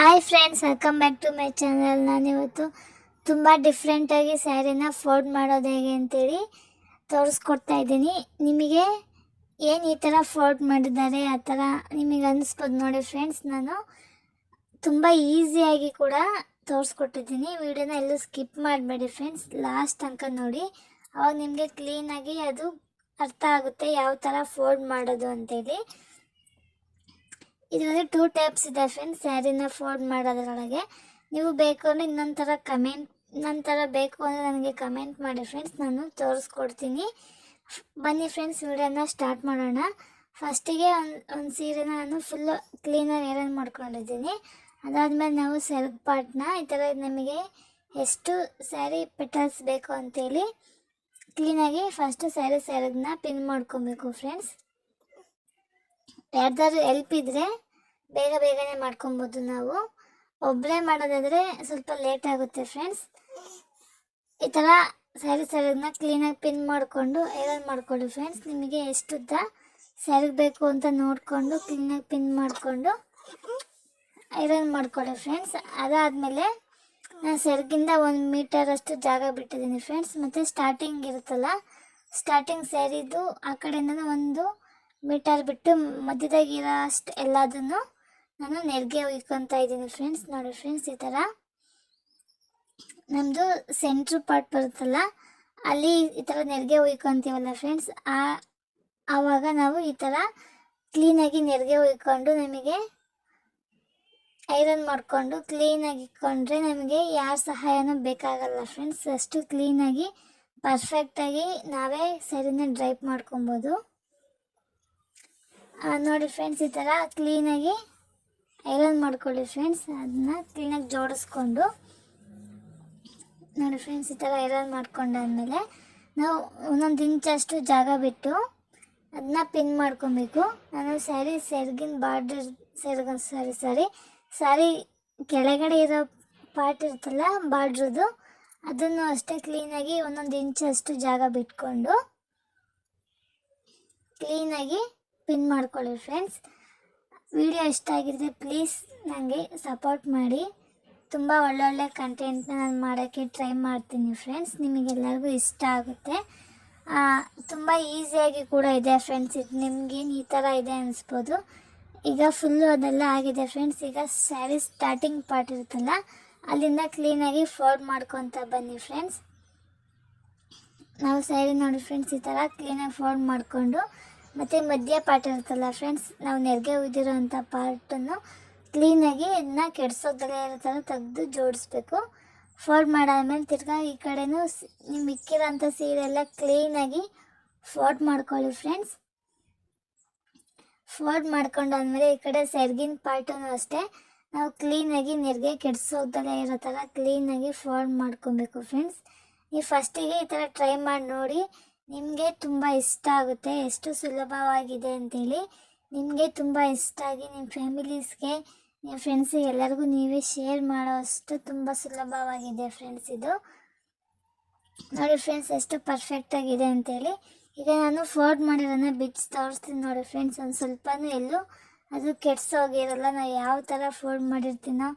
Hi friends, welcome back to my channel. ನಾನಿವತ್ತು ತುಂಬ ಡಿಫ್ರೆಂಟಾಗಿ ಸ್ಯಾರಿನ ಫೋಲ್ಡ್ ಮಾಡೋದು ಹೇಗೆ ಅಂತೇಳಿ ತೋರಿಸ್ಕೊಡ್ತಾ ಇದ್ದೀನಿ. ನಿಮಗೆ ಏನು ಈ ಥರ ಫೋಲ್ಡ್ ಮಾಡಿದ್ದಾರೆ ಆ ಥರ ನಿಮಗೆ ಅನಿಸ್ಬೋದು ನೋಡಿ ಫ್ರೆಂಡ್ಸ್. ನಾನು ತುಂಬ ಈಸಿಯಾಗಿ ಕೂಡ ತೋರಿಸ್ಕೊಟ್ಟಿದ್ದೀನಿ. ವಿಡಿಯೋನ ಎಲ್ಲೂ ಸ್ಕಿಪ್ ಮಾಡಬೇಡಿ ಫ್ರೆಂಡ್ಸ್, ಲಾಸ್ಟ್ ತನಕ ನೋಡಿ. ಅವಾಗ ನಿಮಗೆ ಕ್ಲೀನಾಗಿ ಅದು ಅರ್ಥ ಆಗುತ್ತೆ ಯಾವ ಥರ ಫೋಲ್ಡ್ ಮಾಡೋದು ಅಂತೇಳಿ. ಇದರಲ್ಲಿ 2 ಟೈಪ್ಸ್ ಇದೆ ಫ್ರೆಂಡ್ಸ್ ಸ್ಯಾರಿನ ಫೋಲ್ಡ್ ಮಾಡೋದ್ರೊಳಗೆ. ನೀವು ಬೇಕು ಅಂದರೆ ಇನ್ನೊಂಥರ ಬೇಕು ಅಂದರೆ ನನಗೆ ಕಮೆಂಟ್ ಮಾಡಿ ಫ್ರೆಂಡ್ಸ್, ನಾನು ತೋರಿಸ್ಕೊಡ್ತೀನಿ. ಬನ್ನಿ ಫ್ರೆಂಡ್ಸ್, ವಿಡಿಯೋನ ಸ್ಟಾರ್ಟ್ ಮಾಡೋಣ. ಫಸ್ಟಿಗೆ ಒಂದು ಸೀರೆನ ನಾನು ಫುಲ್ಲು ಕ್ಲೀನಾಗಿ ಐರನ್ ಮಾಡ್ಕೊಂಡಿದ್ದೀನಿ. ಅದಾದಮೇಲೆ ನಾವು ಸೆರಗು ಪಾರ್ಟ್ನ ಈ ಥರ ನಮಗೆ ಎಷ್ಟು ಸ್ಯಾರಿ ಪೆಟಲ್ಸ್ ಬೇಕು ಅಂತೇಳಿ ಕ್ಲೀನಾಗಿ ಫಸ್ಟು ಸೆರಗನ್ನ ಪಿನ್ ಮಾಡ್ಕೊಬೇಕು ಫ್ರೆಂಡ್ಸ್. ಯಾರ್ದಾದ್ರು ಹೆಲ್ಪ್ ಇದ್ದರೆ ಬೇಗನೆ ಮಾಡ್ಕೊಬೋದು. ನಾವು ಒಬ್ಬರೇ ಮಾಡೋದಾದರೆ ಸ್ವಲ್ಪ ಲೇಟ್ ಆಗುತ್ತೆ ಫ್ರೆಂಡ್ಸ್. ಈ ಥರ ಸೆರಗನ್ನ ಕ್ಲೀನಾಗಿ ಪಿನ್ ಮಾಡಿಕೊಂಡು ಐರನ್ ಮಾಡ್ಕೊಳ್ಳಿ ಫ್ರೆಂಡ್ಸ್. ನಿಮಗೆ ಎಷ್ಟುದ್ದ ಸೆರಗು ಬೇಕು ಅಂತ ನೋಡಿಕೊಂಡು ಕ್ಲೀನಾಗಿ ಪಿನ್ ಮಾಡಿಕೊಂಡು ಐರನ್ ಮಾಡ್ಕೊಳ್ಳಿ ಫ್ರೆಂಡ್ಸ್. ಅದಾದಮೇಲೆ ನಾನು ಸೆರಗಿಂದ 1 ಮೀಟರಷ್ಟು ಜಾಗ ಬಿಟ್ಟಿದ್ದೀನಿ ಫ್ರೆಂಡ್ಸ್. ಮತ್ತು ಸ್ಟಾರ್ಟಿಂಗ್ ಇರುತ್ತಲ್ಲ, ಸ್ಟಾರ್ಟಿಂಗ್ ಸ್ಯಾರಿದು ಆ ಕಡೆಯಿಂದ 1 ಮೀಟರ್ ಬಿಟ್ಟು ಮಧ್ಯದಾಗಿರೋ ಅಷ್ಟು ಎಲ್ಲದನ್ನು ನಾನು ನೆರಿಗೆ ಉಯ್ಕೊತಾ ಇದ್ದೀನಿ ಫ್ರೆಂಡ್ಸ್. ನೋಡಿ ಫ್ರೆಂಡ್ಸ್, ಈ ಥರ ನಮ್ಮದು ಸೆಂಟ್ರ್ ಪಾರ್ಟ್ ಬರುತ್ತಲ್ಲ, ಅಲ್ಲಿ ಈ ಥರ ನೆರಿಗೆ ಉಯ್ಕೊತೀವಲ್ಲ ಫ್ರೆಂಡ್ಸ್. ಆವಾಗ ನಾವು ಈ ಥರ ಕ್ಲೀನಾಗಿ ನೆರಿಗೆ ಉಯ್ಕೊಂಡು ನಮಗೆ ಐರನ್ ಮಾಡಿಕೊಂಡು ಕ್ಲೀನಾಗಿ ಇಟ್ಕೊಂಡ್ರೆ ನಮಗೆ ಯಾರ ಸಹಾಯನೂ ಬೇಕಾಗಲ್ಲ ಫ್ರೆಂಡ್ಸ್. ಅಷ್ಟು ಕ್ಲೀನಾಗಿ ಪರ್ಫೆಕ್ಟಾಗಿ ನಾವೇ ಸ್ಯಾರಿನ ಡ್ರೈಪ್ ಮಾಡ್ಕೊಬೋದು. ನೋಡಿ ಫ್ರೆಂಡ್ಸ್, ಈ ಥರ ಕ್ಲೀನಾಗಿ ಐರನ್ ಮಾಡ್ಕೊಳ್ಳಿ ಫ್ರೆಂಡ್ಸ್. ಅದನ್ನ ಕ್ಲೀನಾಗಿ ಜೋಡಿಸ್ಕೊಂಡು ನೋಡಿ ಫ್ರೆಂಡ್ಸ್, ಈ ಥರ ಐರನ್ ಮಾಡ್ಕೊಂಡಾದ್ಮೇಲೆ ನಾವು 1 ಇಂಚಷ್ಟು ಜಾಗ ಬಿಟ್ಟು ಅದನ್ನ ಪಿನ್ ಮಾಡ್ಕೊಬೇಕು. ನಾನು ಸೆರಗಿನ ಬಾರ್ಡರ್ ಸ್ಯಾರಿ ಕೆಳಗಡೆ ಇರೋ ಪಾರ್ಟ್ ಇರುತ್ತಲ್ಲ ಬಾರ್ಡ್ರದು, ಅದನ್ನು ಅಷ್ಟೇ ಕ್ಲೀನಾಗಿ 1 ಇಂಚಷ್ಟು ಜಾಗ ಬಿಟ್ಕೊಂಡು ಕ್ಲೀನಾಗಿ ಪಿನ್ ಮಾಡ್ಕೊಳ್ಳಿ ಫ್ರೆಂಡ್ಸ್. ವಿಡಿಯೋ ಇಷ್ಟ ಆಗಿದ್ರೆ ಪ್ಲೀಸ್ ನನಗೆ ಸಪೋರ್ಟ್ ಮಾಡಿ. ತುಂಬ ಒಳ್ಳೊಳ್ಳೆ ಕಂಟೆಂಟ್ನ ನಾನು ಮಾಡೋಕ್ಕೆ ಟ್ರೈ ಮಾಡ್ತೀನಿ ಫ್ರೆಂಡ್ಸ್. ನಿಮಗೆಲ್ಲರಿಗೂ ಇಷ್ಟ ಆಗುತ್ತೆ. ತುಂಬ ಈಸಿಯಾಗಿ ಕೂಡ ಇದೆ ಫ್ರೆಂಡ್ಸ್. ಇದು ನಿಮಗೇನು ಈ ಥರ ಇದೆ ಅನಿಸ್ಬೋದು. ಈಗ ಫುಲ್ಲು ಅದೆಲ್ಲ ಆಗಿದೆ ಫ್ರೆಂಡ್ಸ್. ಈಗ ಸ್ಯಾರಿ ಸ್ಟಾರ್ಟಿಂಗ್ ಪಾರ್ಟ್ ಇರುತ್ತಲ್ಲ, ಅಲ್ಲಿಂದ ಕ್ಲೀನಾಗಿ ಫೋಲ್ಡ್ ಮಾಡ್ಕೊತ ಬನ್ನಿ ಫ್ರೆಂಡ್ಸ್. ನಾವು ಸ್ಯಾರಿ ನೋಡಿ ಫ್ರೆಂಡ್ಸ್, ಈ ಥರ ಕ್ಲೀನಾಗಿ ಫೋಲ್ಡ್ ಮಾಡಿಕೊಂಡು ಮತ್ತು ಮಧ್ಯ ಪಾರ್ಟ್ ಇರುತ್ತಲ್ಲ ಫ್ರೆಂಡ್ಸ್, ನಾವು ನೆರಿಗೆ ಉಯ್ದಿರೋ ಅಂಥ ಪಾರ್ಟನ್ನು ಕ್ಲೀನಾಗಿ ಇದನ್ನ ಕೆಡ್ಸೋದಲ್ಲೇ ಇರೋ ಥರ ತೆಗೆದು ಜೋಡಿಸ್ಬೇಕು. ಫೋಲ್ಡ್ ಮಾಡಾದ್ಮೇಲೆ ತಿರ್ಗಾ ಈ ಕಡೆನೂ ನೀವು ಇಕ್ಕಿರೋಂಥ ಸೀರೆ ಎಲ್ಲ ಕ್ಲೀನಾಗಿ ಫೋಲ್ಡ್ ಮಾಡ್ಕೊಳ್ಳಿ ಫ್ರೆಂಡ್ಸ್. ಫೋಲ್ಡ್ ಮಾಡ್ಕೊಂಡಾದ್ಮೇಲೆ ಈ ಕಡೆ ಸೆರಗಿನ ಪಾರ್ಟನ್ನು ಅಷ್ಟೇ ನಾವು ಕ್ಲೀನಾಗಿ ನೆರಿಗೆ ಕೆಡ್ಸೋದಲ್ಲೇ ಇರೋ ಥರ ಕ್ಲೀನಾಗಿ ಫೋಲ್ಡ್ ಮಾಡ್ಕೊಬೇಕು ಫ್ರೆಂಡ್ಸ್. ನೀವು ಫಸ್ಟಿಗೆ ಈ ಥರ ಟ್ರೈ ಮಾಡಿ ನೋಡಿ, ನಿಮಗೆ ತುಂಬ ಇಷ್ಟ ಆಗುತ್ತೆ ಎಷ್ಟು ಸುಲಭವಾಗಿದೆ ಅಂತೇಳಿ. ನಿಮಗೆ ತುಂಬ ಇಷ್ಟ ಆಗಿ ನಿಮ್ಮ ಫ್ಯಾಮಿಲೀಸ್ಗೆ, ನಿಮ್ಮ ಫ್ರೆಂಡ್ಸಿಗೆ ಎಲ್ಲರಿಗೂ ನೀವೇ ಶೇರ್ ಮಾಡೋ ಅಷ್ಟು ತುಂಬ ಸುಲಭವಾಗಿದೆ ಫ್ರೆಂಡ್ಸ್ ಇದು. ನೋಡಿ ಫ್ರೆಂಡ್ಸ್, ಎಷ್ಟು ಪರ್ಫೆಕ್ಟಾಗಿದೆ ಅಂತೇಳಿ. ಈಗ ನಾನು ಫೋಲ್ಡ್ ಮಾಡಿರೋದನ್ನ ಬಿಚ್ಚಿ ತೋರಿಸ್ತೀನಿ ನೋಡಿ ಫ್ರೆಂಡ್ಸ್. ಒಂದು ಸ್ವಲ್ಪನೂ ಎಲ್ಲೂ ಅದು ಕೆಡ್ಸೋಗಿರಲ್ಲ. ನಾವು ಯಾವ ಥರ ಫೋಲ್ಡ್ ಮಾಡಿರ್ತೀನೋ,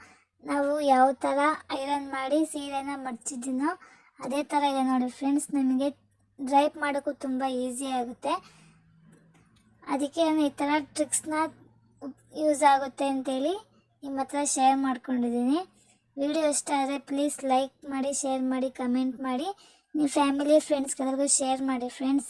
ನಾವು ಯಾವ ಥರ ಐರನ್ ಮಾಡಿ ಸೀರೆನ ಮಡ್ಚಿದ್ದೀನೋ ಅದೇ ಥರ ಇದೆ ನೋಡಿ ಫ್ರೆಂಡ್ಸ್. ನಮಗೆ ಡ್ರೈಪ್ ಮಾಡೋಕ್ಕೂ ತುಂಬ ಈಸಿ ಆಗುತ್ತೆ. ಅದಕ್ಕೆ ನಾನು ಈ ಥರ ಟ್ರಿಕ್ಸ್ನ ಯೂಸ್ ಆಗುತ್ತೆ ಅಂತೇಳಿ ನಿಮ್ಮ ಹತ್ರ ಶೇರ್ ಮಾಡ್ಕೊಂಡಿದ್ದೀನಿ. ವಿಡಿಯೋ ಇಷ್ಟ ಆದರೆ ಪ್ಲೀಸ್ ಲೈಕ್ ಮಾಡಿ, ಶೇರ್ ಮಾಡಿ, ಕಮೆಂಟ್ ಮಾಡಿ. ನಿಮ್ಮ ಫ್ಯಾಮಿಲಿ ಫ್ರೆಂಡ್ಸ್ಗೆಲ್ಲರಿಗೂ ಶೇರ್ ಮಾಡಿ ಫ್ರೆಂಡ್ಸ್.